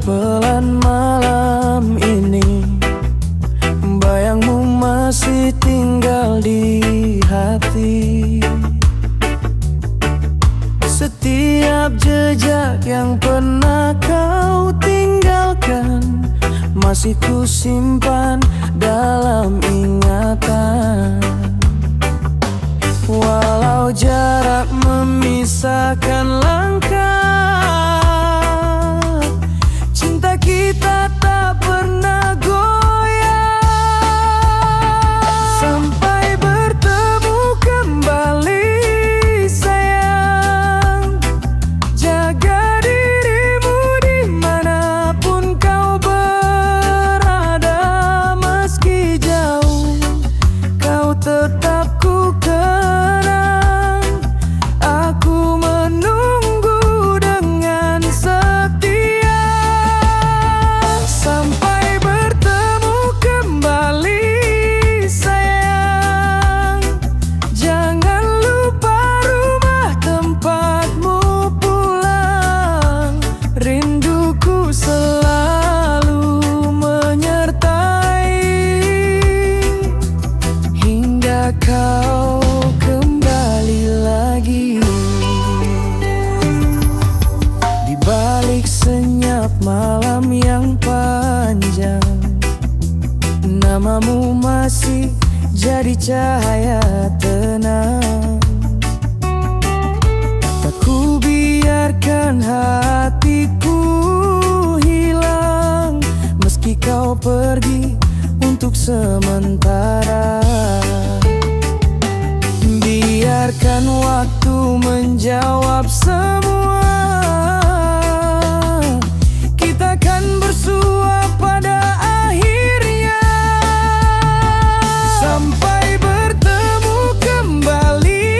pelan malam ini, bayangmu masih tinggal di hati. Setiap jejak yang pernah kau tinggalkan masih ku simpan dalam ingatan. Walau jarak memisahkan langkah, cinta kita tak pernah goyah. Sampai bertemu kembali sayang, jaga dirimu dimanapun kau berada. Meski jauh kau tetap ku kenang, aku menunggu dengan setia. Sampai bertemu kembali sayang, jangan lupa rumah tempatmu pulang. Rinduku selalu menyertai hingga kau kembali lagi. Di balik senyap malam yang panjang, namamu masih jadi cahaya tenang. Tak ku biarkan hatiku hilang, meski kau pergi untuk sementara. Biarkan waktu menjawab semua, kita kan bersua pada akhirnya. Sampai bertemu kembali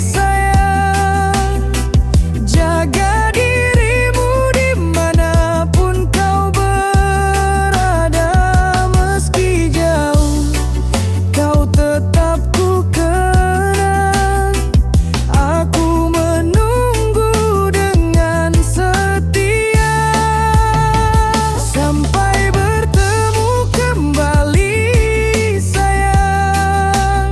sayang, jaga dirimu dimanapun kau berada. Meski jauh kau tetap ku kenang, aku menunggu dengan setia. Sampai bertemu kembali sayang,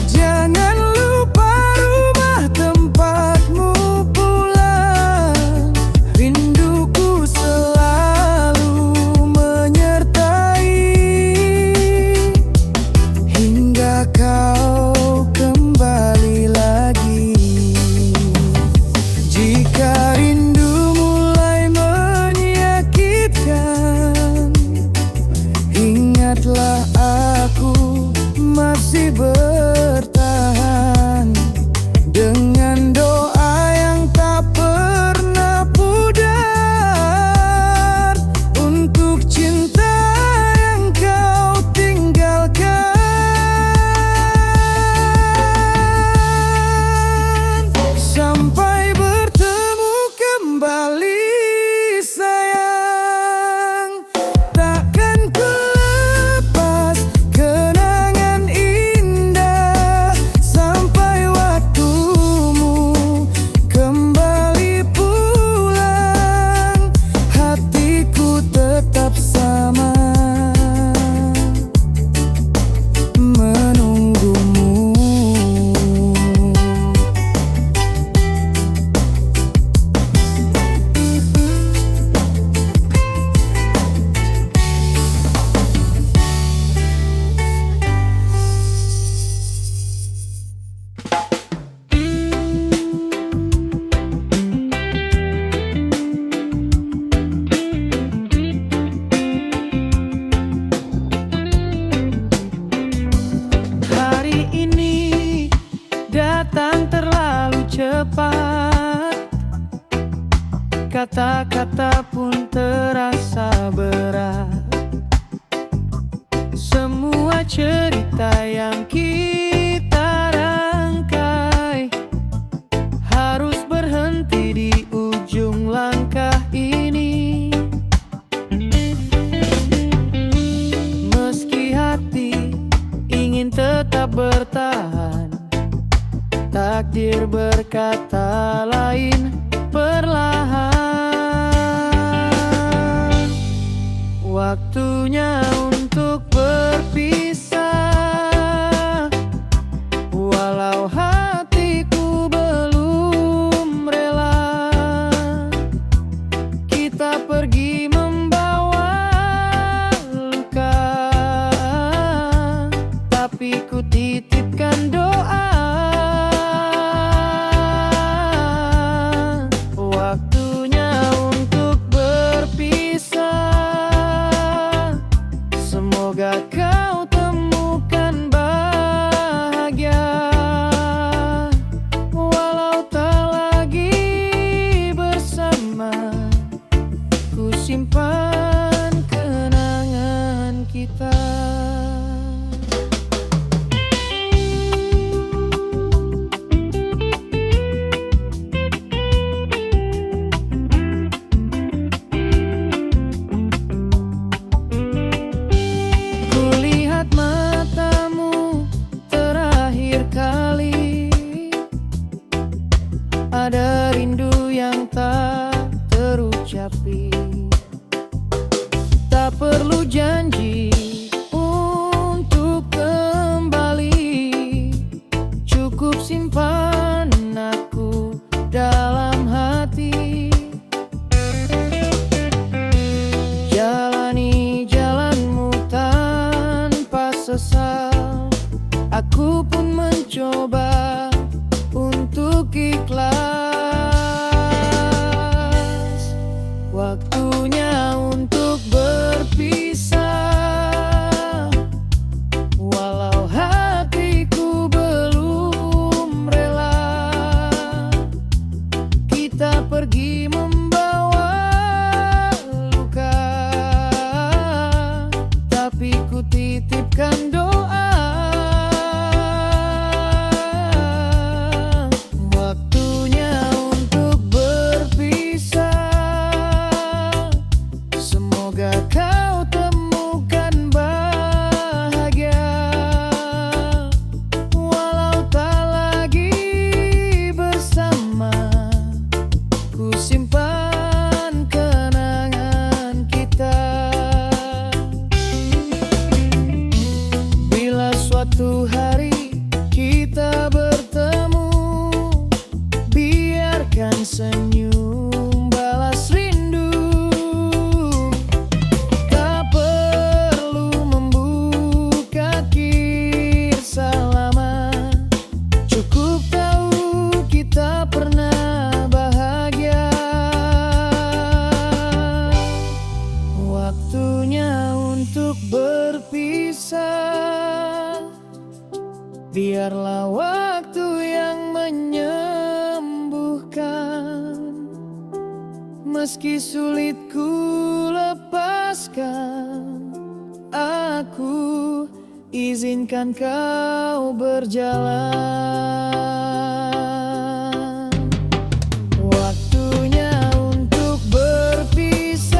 jangan lupa rumah tempatmu pulang. Rinduku selalu menyertai hingga kau kembali lagi. Jika rindu mulai menyakitkan, ingatlah aku masih bertahan. Dengan doa yang tak pernah pudar, untuk cinta yang kau tinggalkan. Sampai bertemu kembali sayang, takkan ku lepas kenangan indah. Sampai waktumu kembali pulang, hatiku tetap sama menunggumu. Hari ini datang terlalu cepat, kata-kata pun terasa berat. Semua cerita yang kita rangkai harus berhenti di ujung langkah ini. Meski hati ingin tetap bertahan, takdir berkata lain perlahan. kita pergi membawa luka, tapi ku titipkan doa. Waktunya untuk berpisah, semoga kau temukan bahagia. Walau tak lagi bersama, ku simpan kenangan kita. Kulihat matamu terakhir kali, ada rindu yang tak terucapi. Tak perlu janji untuk kembali, cukup simpan aku dalam hati. Jalani jalanmu tanpa sesal, aku pun mencoba untuk ikhlas. Waktunya untuk berpisah, walau hatiku belum rela. Kita pergi membawa luka, tapi ku titipkan doa. Waktunya untuk berpisah, semoga kau temukan bahagia. Walau tak lagi bersama, ku simpan kenangan kita. Bila suatu hari kita bertemu, biarkan senyum balas rindu. Tak perlu membuka kisah lama, cukup tahu kita pernah bahagia. Waktunya untuk berpisah, biarlah waktu yang menyembuhkan. Meski sulit ku lepaskan, aku izinkan kau berjalan. Waktunya untuk berpisah,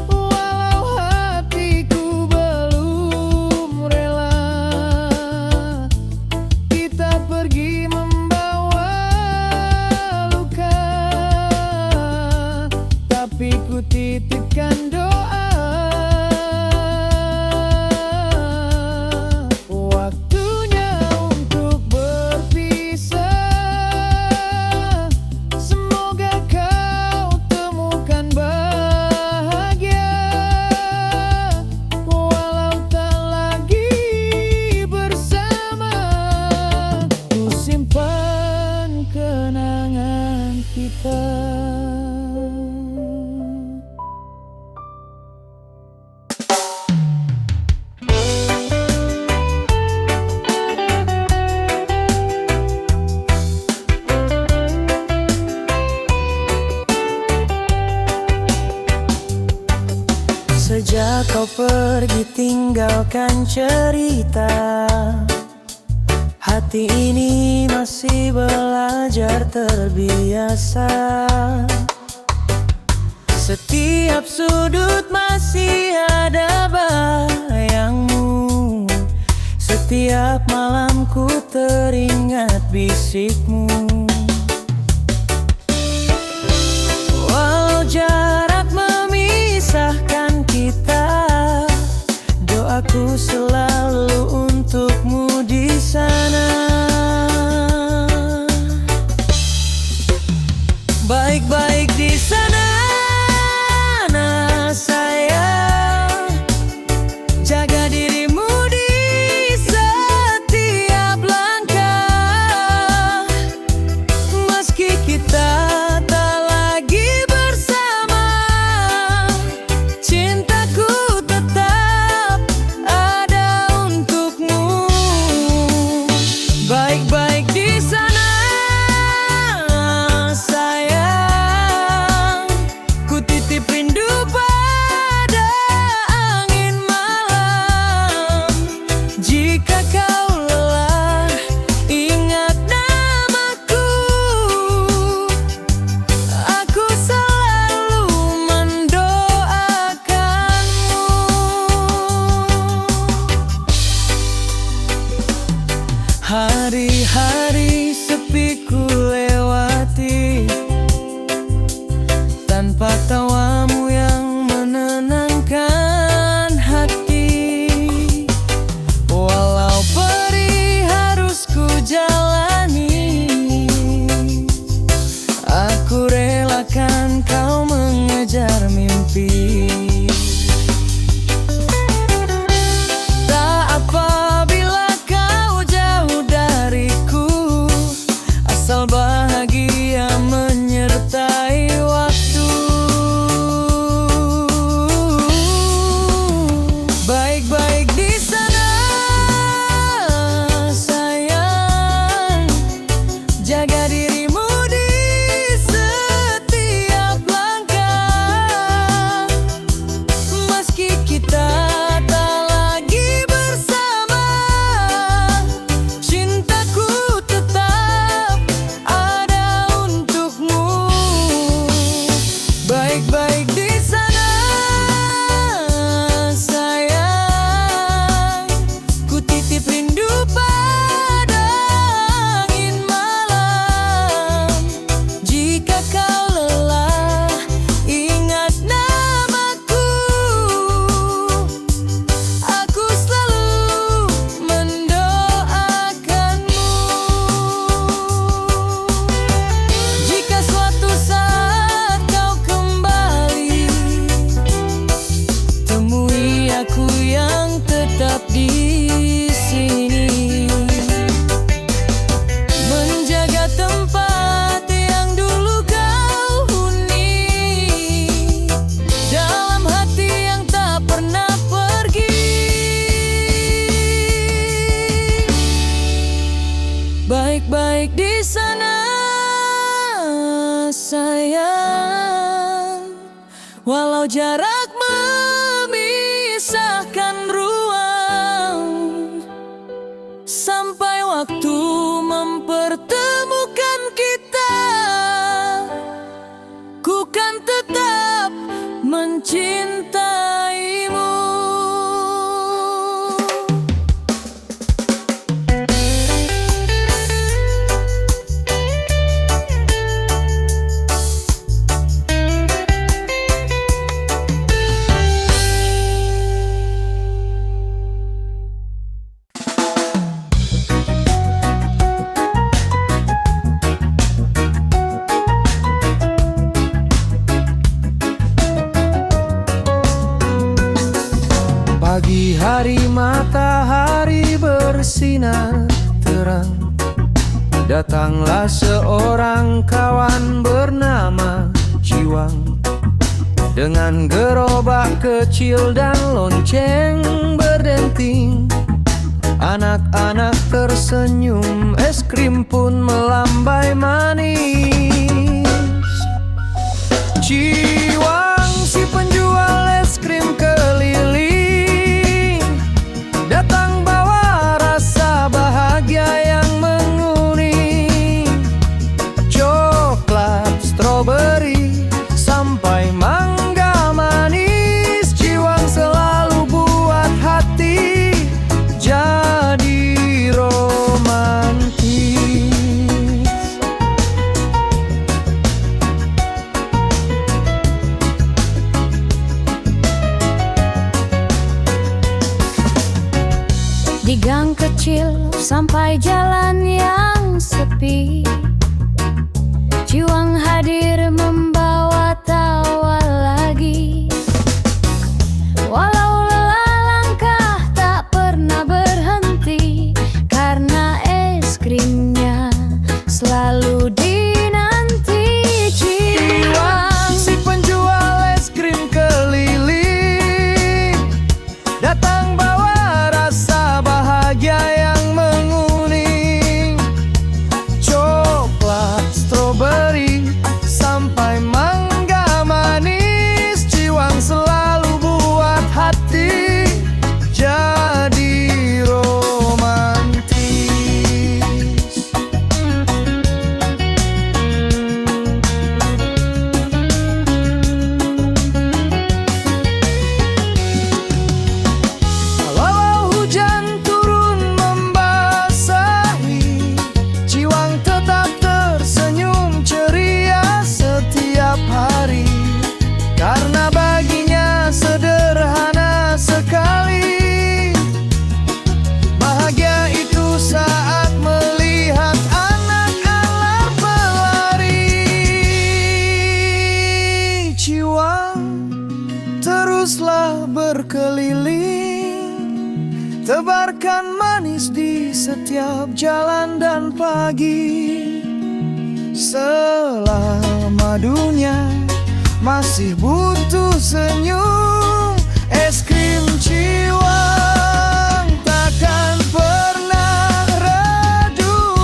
walau hatiku belum rela. Kita pergi membawa luka, tapi ku titipkan doa. Waktunya untuk berpisah, semoga kau temukan bahagia. Walau tak lagi bersama, ku simpan kenangan kita. Sejak kau pergi tinggalkan cerita, hati ini masih belajar terbiasa. Setiap sudut masih ada bayangmu, setiap malam ku teringat bisikmu. Walau jarak memisahkan kita, doaku selalu untukmu di sana. Baik-baik di baik-baik di sana, sayang. Ku titip rindu pada angin malam. Jika kau lelah, ingat namaku. Aku selalu mendoakanmu. Jika suatu saat kau kembali, temui aku yang tetap di sini, menjaga tempat yang dulu kau huni, dalam hati yang tak pernah pergi. Baik-baik di sana, sayang. Walau jarak memisahkan ruang, sampai waktu mempertemukan kita, ku kan tetap mencintaimu. Pagi hari matahari bersinar terang, datanglah seorang kawan bernama Ciwang, dengan gerobak kecil dan lonceng berdenting. Anak-anak tersenyum, es krim pun melambai manis. Ciwang si penjual es krim keliling, datang bawa rasa bahagia yang menguning. Coklat, stroberi, sampai mangga manis. Ciwang selalu buat hati jadi romantis. Di gang kecil sampai jalan yang sepi, Ciwang hadir membawa tawa lagi. Walau lelah langkah tak pernah berhenti, karena es krimnya selalu dinanti. Ciwang si penjual es krim keliling, datang bawa rasa bahagia yang menguning. Coklat, stroberi, sampai mangga manis. Ciwang selalu buat hati jadi romantis. Walau hujan turun membasahi, Ciwang tetap tersenyum ceria setiap hari, karena baginya sederhana sekali. Bahagia itu saat melihat anak-anak berlari. Ciwang teruslah berkeliling, tebarkan manis di setiap jalan dan pagi. Selama dunia masih butuh senyum, es krim Ciwang takkan pernah redup.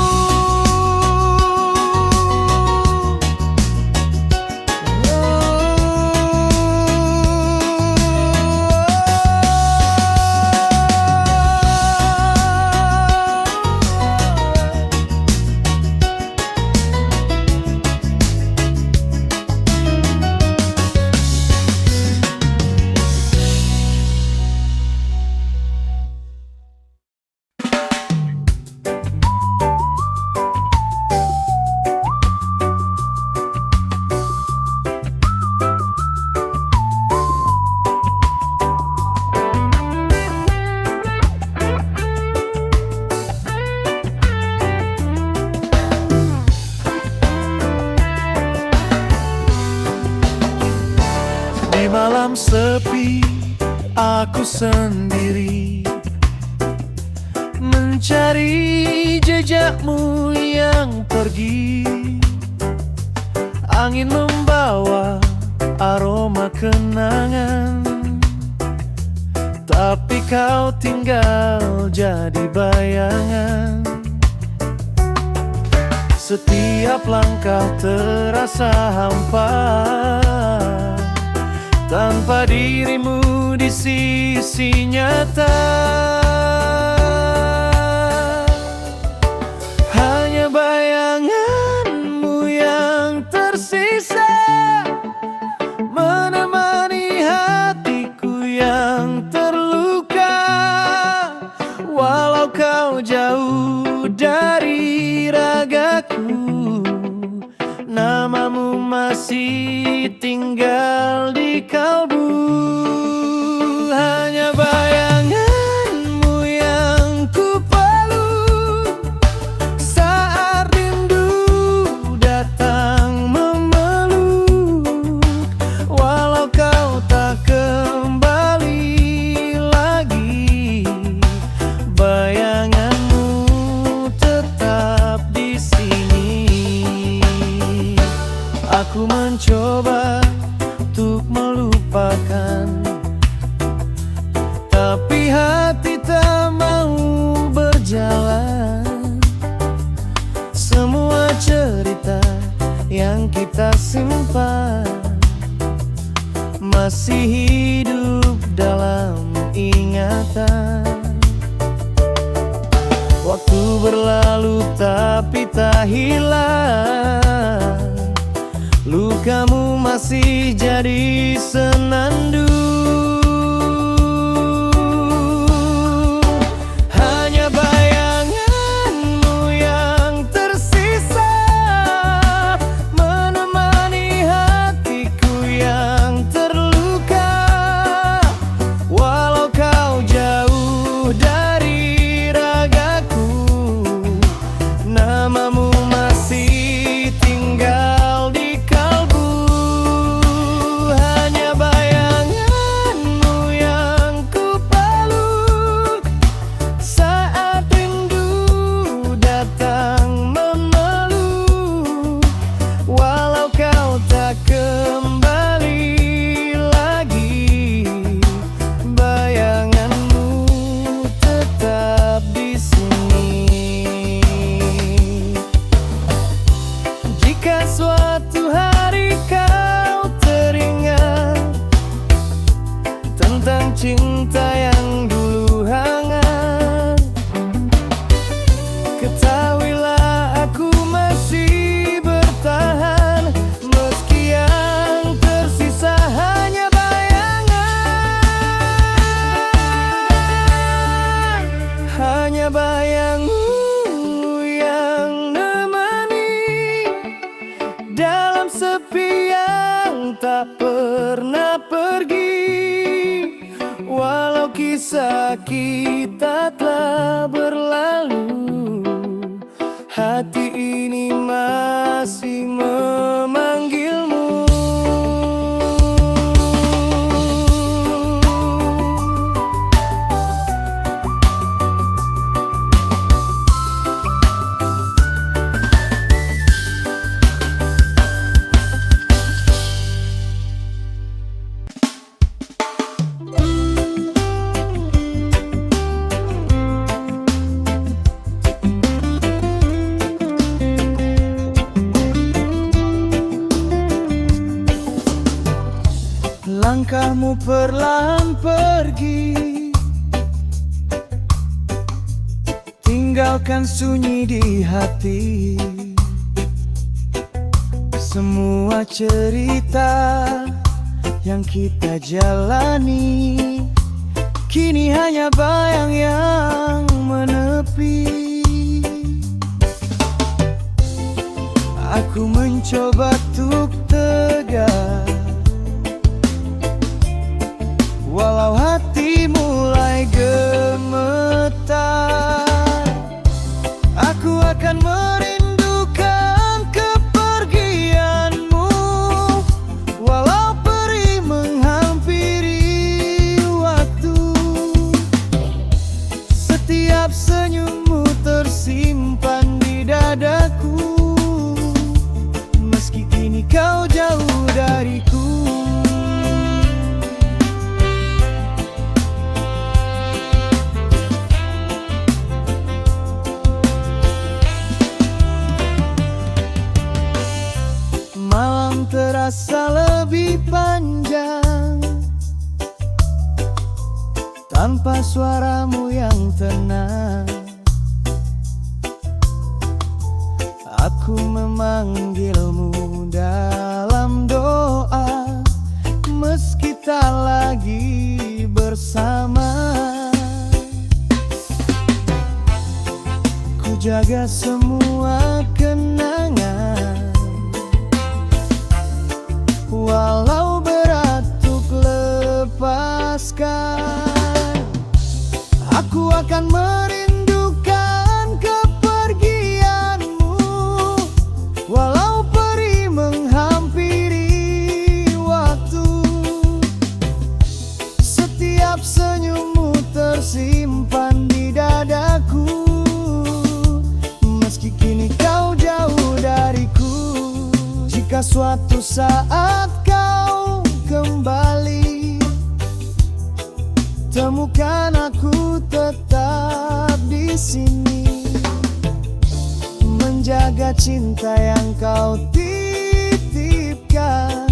malam sepi, aku sendiri mencari jejakmu yang pergi. Angin membawa aroma kenangan, tapi kau tinggal jadi bayangan. Setiap langkah terasa hampa tanpa dirimu di sisi nyata. Hanya bayanganmu yang tersisa menemani hatiku yang terluka. Walau kau jauh dari ragaku, namamu masih tinggal di kalbu. Hanya bayanganmu yang ku peluk saat rindu datang memeluk. Walau kau tak kembali lagi, bayanganmu tetap di sini. Aku mencoba untuk melupakan, tapi hati tak mau berjalan. Semua cerita yang kita simpan masih hidup dalam ingatan. Waktu berlalu tapi tak hilang, lukamu masih jadi senandung. Hanya bayanganmu yang tersisa menemani hatiku yang terluka. Walau kau jauh dari ragaku, namamu masih tinggal di kalbu. Hanya bayanganmu yang ku peluk saat rindu datang memeluk. Walau kau tak kembali lagi, bayanganmu tetap di sini. Jika suatu hari kau teringat tentang cinta yang dulu hangat, ketahuilah aku masih bertahan, meski yang tersisa hanya bayangan. Hanya bayangmu yang nemani dalam sepi yang tak pernah pergi. Walau kisah kita telah berlalu, hati ini masih memanggilmu. Langkahmu perlahan pergi, tinggalkan sunyi di hati. Semua cerita yang kita jalani kini hanya bayang yang menepi. Aku mencoba untuk tegar, walau hati mulai gemetar. Aku akan merindukan kepergianmu, walau perih menghampiri. Bawa suaramu yang tenang, aku memanggilmu dalam doa, meski tak lagi bersama. Ku jaga semua kenangan, walau berat untuk lepaskan. Aku akan merindukan kepergianmu, walau perih menghampiri waktu. Setiap senyummu tersimpan di dadaku, meski kini kau jauh dariku. Jika suatu saat kau kembali, temukan aku tetap di sini, menjaga cinta yang kau titipkan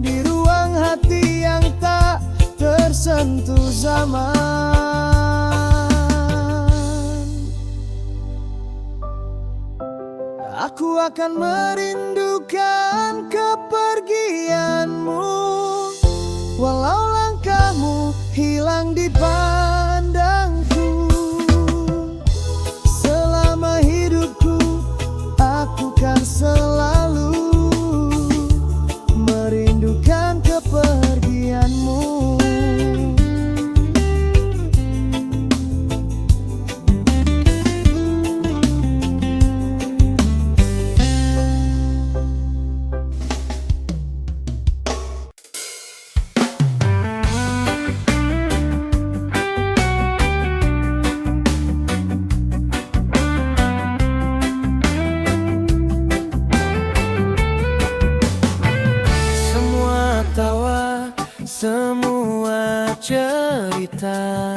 di ruang hati yang tak tersentuh zaman. Aku akan merindukan kepergianmu, walau langkahmu hilang di pandangku. Selama hidupku, aku kan selalu merindukan kepergianmu. Semua cerita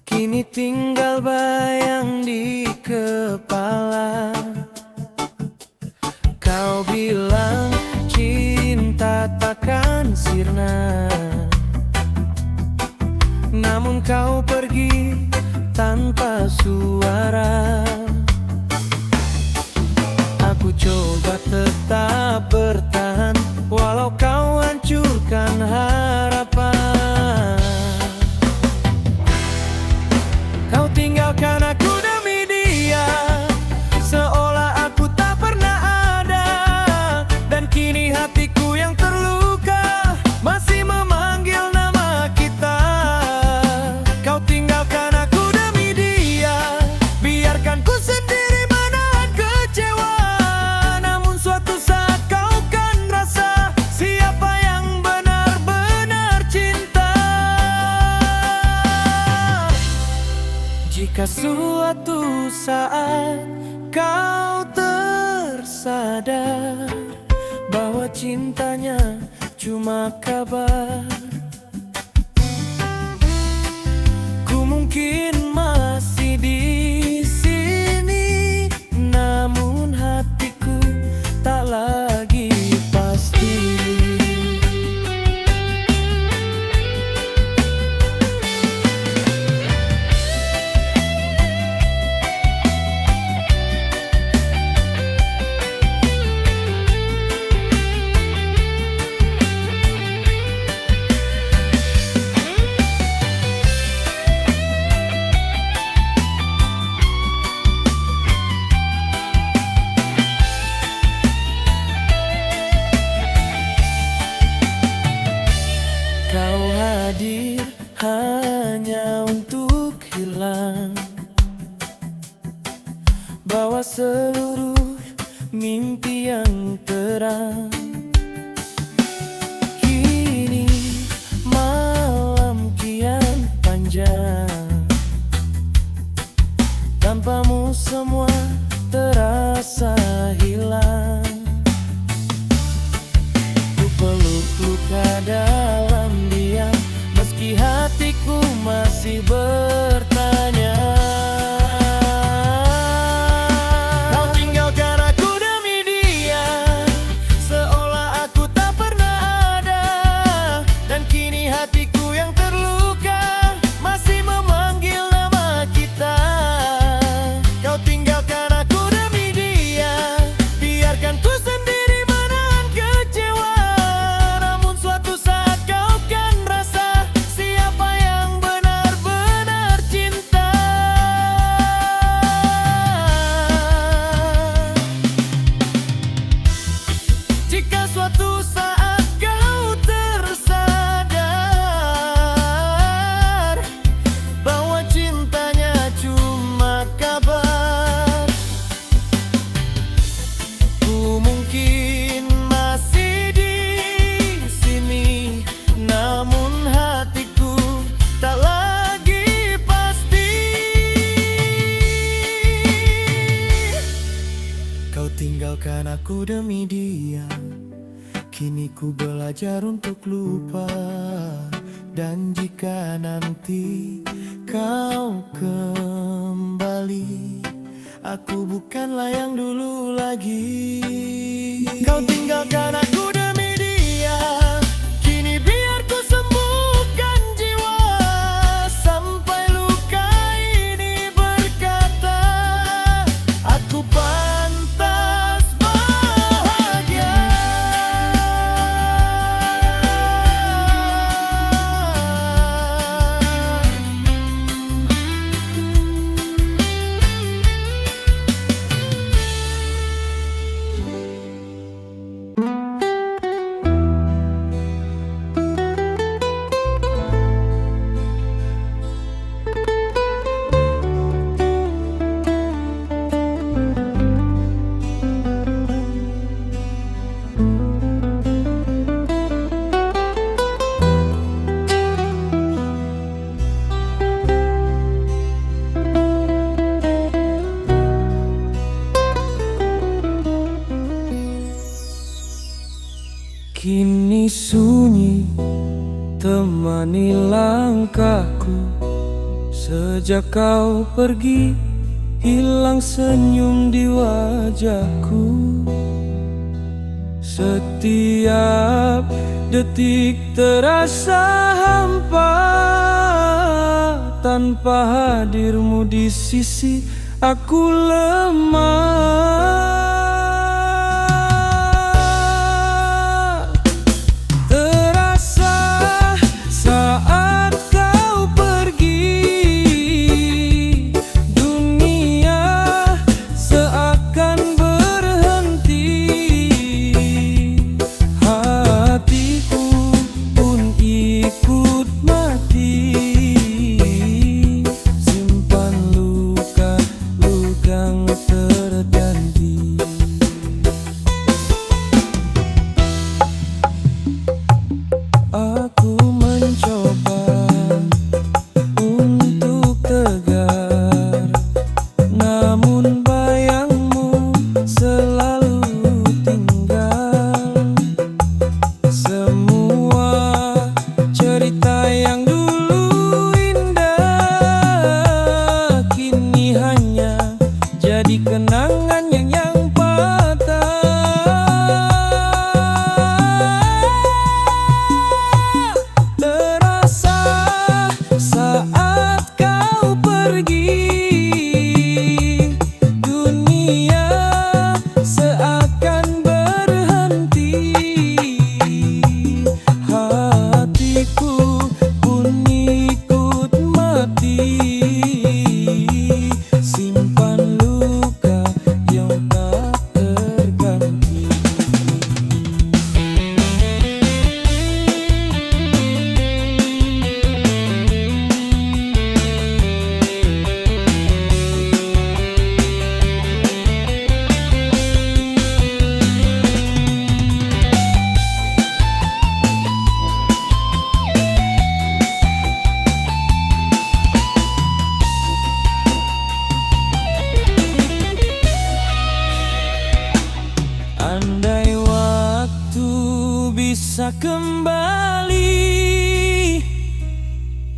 kini tinggal bayang di kepala. Kau bilang cinta takkan sirna, namun kau pergi tanpa suara. Aku coba tetap bertahan, walau kau hancurkan harapan. Kau tinggalkan aku demi dia, seolah aku tak pernah ada. Dan kini hatiku yang terluka masih memanggil nama kita. Kau tinggalkan aku demi dia, biarkan ku sendiri menahan kecewa. Namun suatu saat kau kan rasa siapa yang benar-benar cinta. Jika suatu saat kau tersadar bahwa cintanya cuma kabar, ku mungkin masih di sini, namun hatiku tak lagi pasti. Kau hadir hanya untuk hilang, bawa seluruh mimpi yang terang. Kini malam kian panjang, tanpamu semua terasa hilang. Ku peluk luka dalam diam, meski hatiku masih bertanya. Kau tinggalkan aku demi dia, seolah aku tak pernah ada. Dan kini hatiku yang terluka suatu saat kau tersadar bahwa cintanya cuma kabar. Ku mungkin masih di sini, namun hatiku tak lagi pasti. Kau tinggalkan aku demi dia, kini ku belajar untuk lupa. Dan jika nanti kau kembali, aku bukanlah yang dulu lagi. Kau tinggalkan aku demi dia, kini biar ku sembuhkan jiwa. Sampai luka ini berkata, aku pantas bahagia. Kini sunyi temani langkahku. Sejak kau pergi, hilang senyum di wajahku. Setiap detik terasa hampa, tanpa hadirmu di sisi aku lemah. Aku mencoba untuk tegar, namun bayangmu selalu tinggal. Semua cerita yang dulu indah kini hanya jadi kenangan yang patah. Saat kau pergi, dunia seakan berhenti. Hatiku pun ikut mati, simpan luka yang tak terganti. Andai waktu bisa kembali,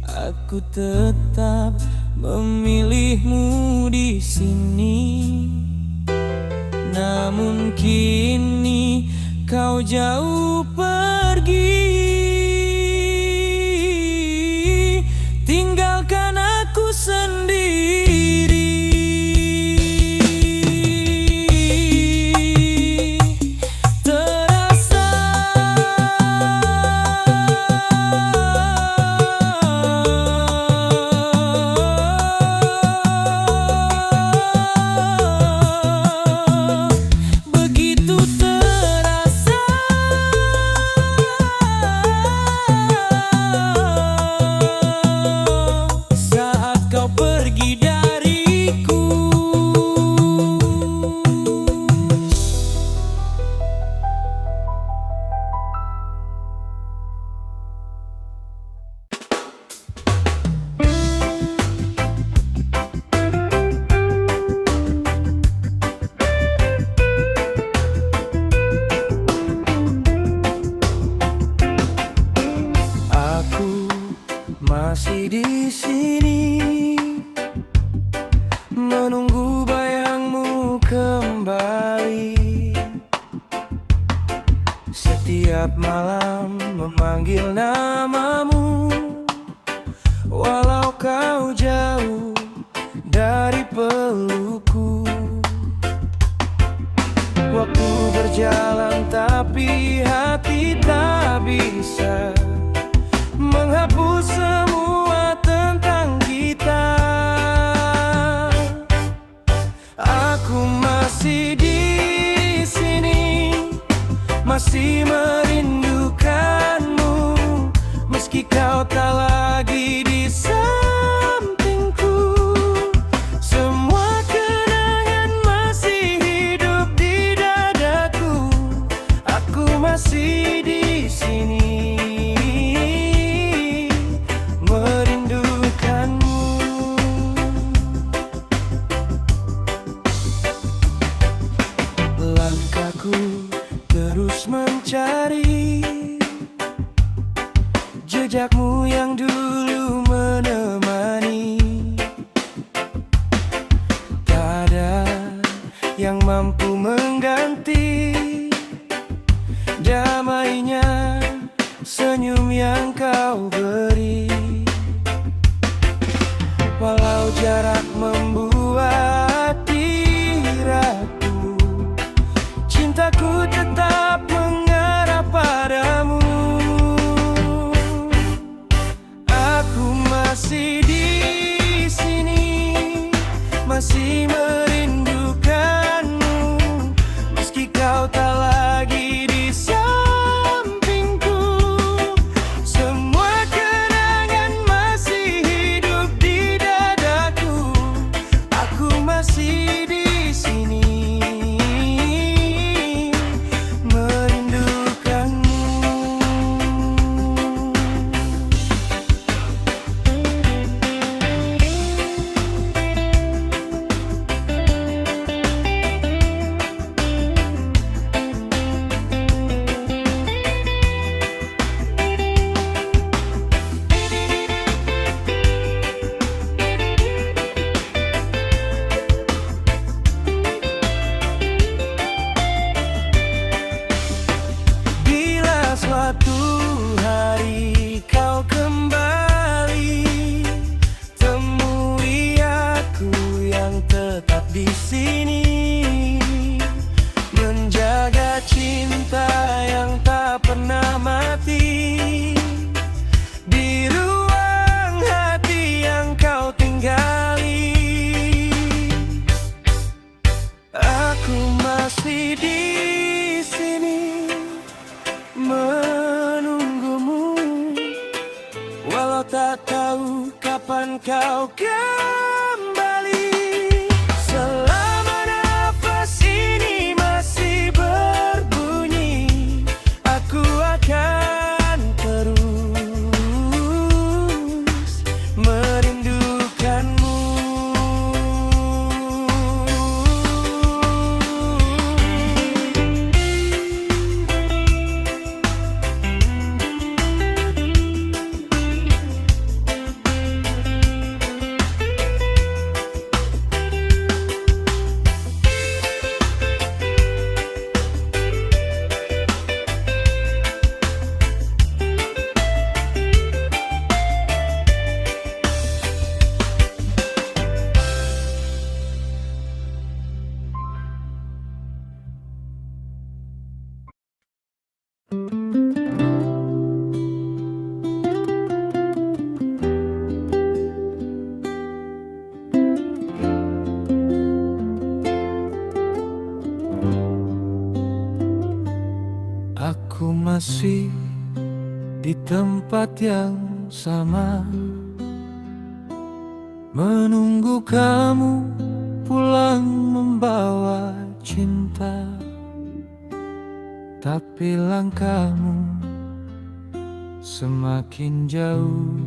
aku tetap memilihmu di sini. Namun kini kau jauh pergi, tinggalkan aku sendiri. Begitu terasa malam memanggil namamu, walau kau jauh dari pelukku. Waktu berjalan tapi hati tak bisa menghapus semua tentang kita. Aku masih di sini, masih merindukanmu, meski kau tak lagi di sampingku. Semua kenangan masih hidup di dadaku. Aku masih di sini, merindukanmu. Langkahku terus mencari jejakmu yang dulu menemani. Tak ada yang mampu mengganti damainya senyum yang kau beri. Walau jarak membuat ragu, cintaku tetap mengarah padamu. Aku masih di sini, masih merindukanmu, meski kau tak lagi di sampingku. Semua kenangan masih hidup di dadaku. Aku masih di sini, merindukanmu. Bila suatu hari kau kembali, temui aku yang tetap di sini, menjaga cinta yang tak pernah mati di ruang hati yang kau tinggali. Aku masih di sini menunggumu, walau tak tahu kapan kau kembali. Selama nafas ini masih berbunyi, aku akan terus merindukanmu. Aku masih di tempat yang sama, menunggu kamu pulang membawa cinta. Tapi langkahmu semakin jauh,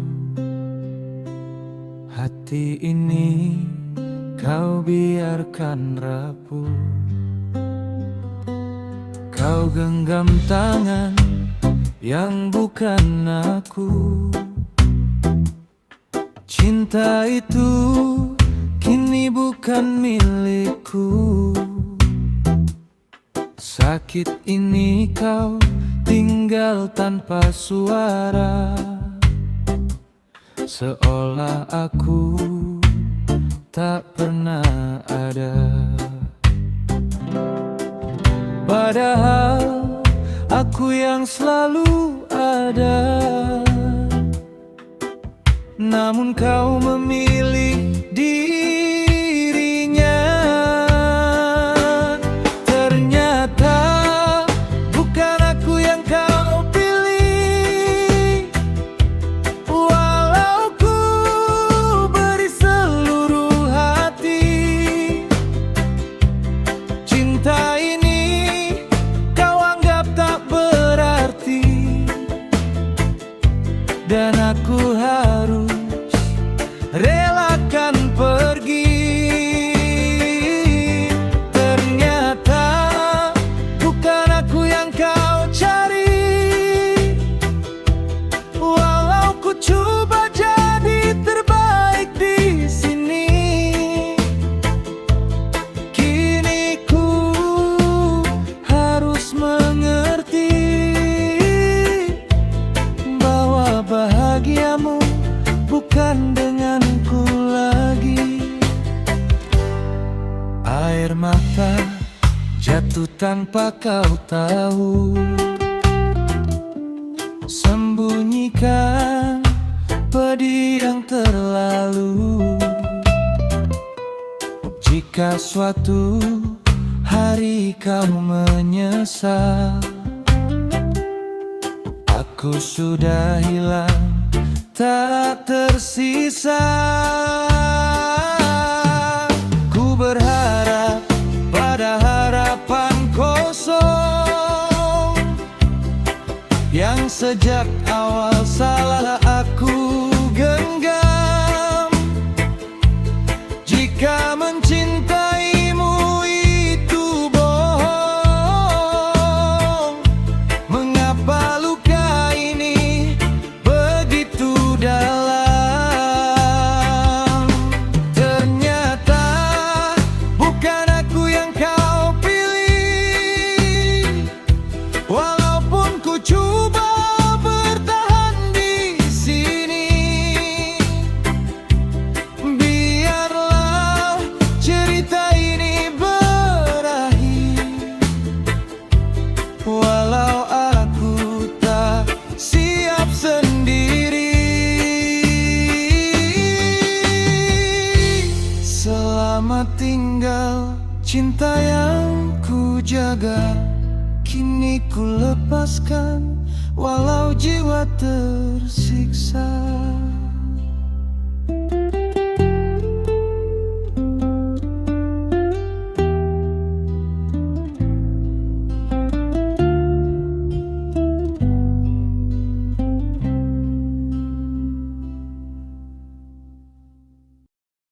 hati ini kau biarkan rapuh. Kau genggam tangan yang bukan aku. Cinta itu kini bukan milikku. Sakit ini kau tinggal tinggal tanpa suara, seolah aku tak pernah ada. Padahal aku yang selalu ada. Namun kau memilih dirinya. Ternyata bukan aku yang kau pilih. Walau ku beri seluruh hati, cinta ini kau anggap tak berarti. Dan aku harus relakan pergi. Ternyata bukan aku yang kau cari. Walau ku coba jadi terbaik di sini, kini ku harus mengerti bahwa bahagiamu bukan denganku lagi. Air mata jatuh tanpa kau tahu, sembunyikan pedih yang terlalu. Jika suatu hari kau menyesal, aku sudah hilang, tak tersisa. Ku berharap pada harapan kosong yang sejak awal salah aku genggam. Jika mencintaimu itu bohong, mengapa luka ini begitu dalam? Ternyata bukan aku yang kau pilih. Walaupun ku coba bertahan di sini, biarlah cerita ini berakhir. Walau aku tak siap sendiri. Selamat tinggal cinta yang ku jaga, kini ku lepaskan walau jiwa tersiksa.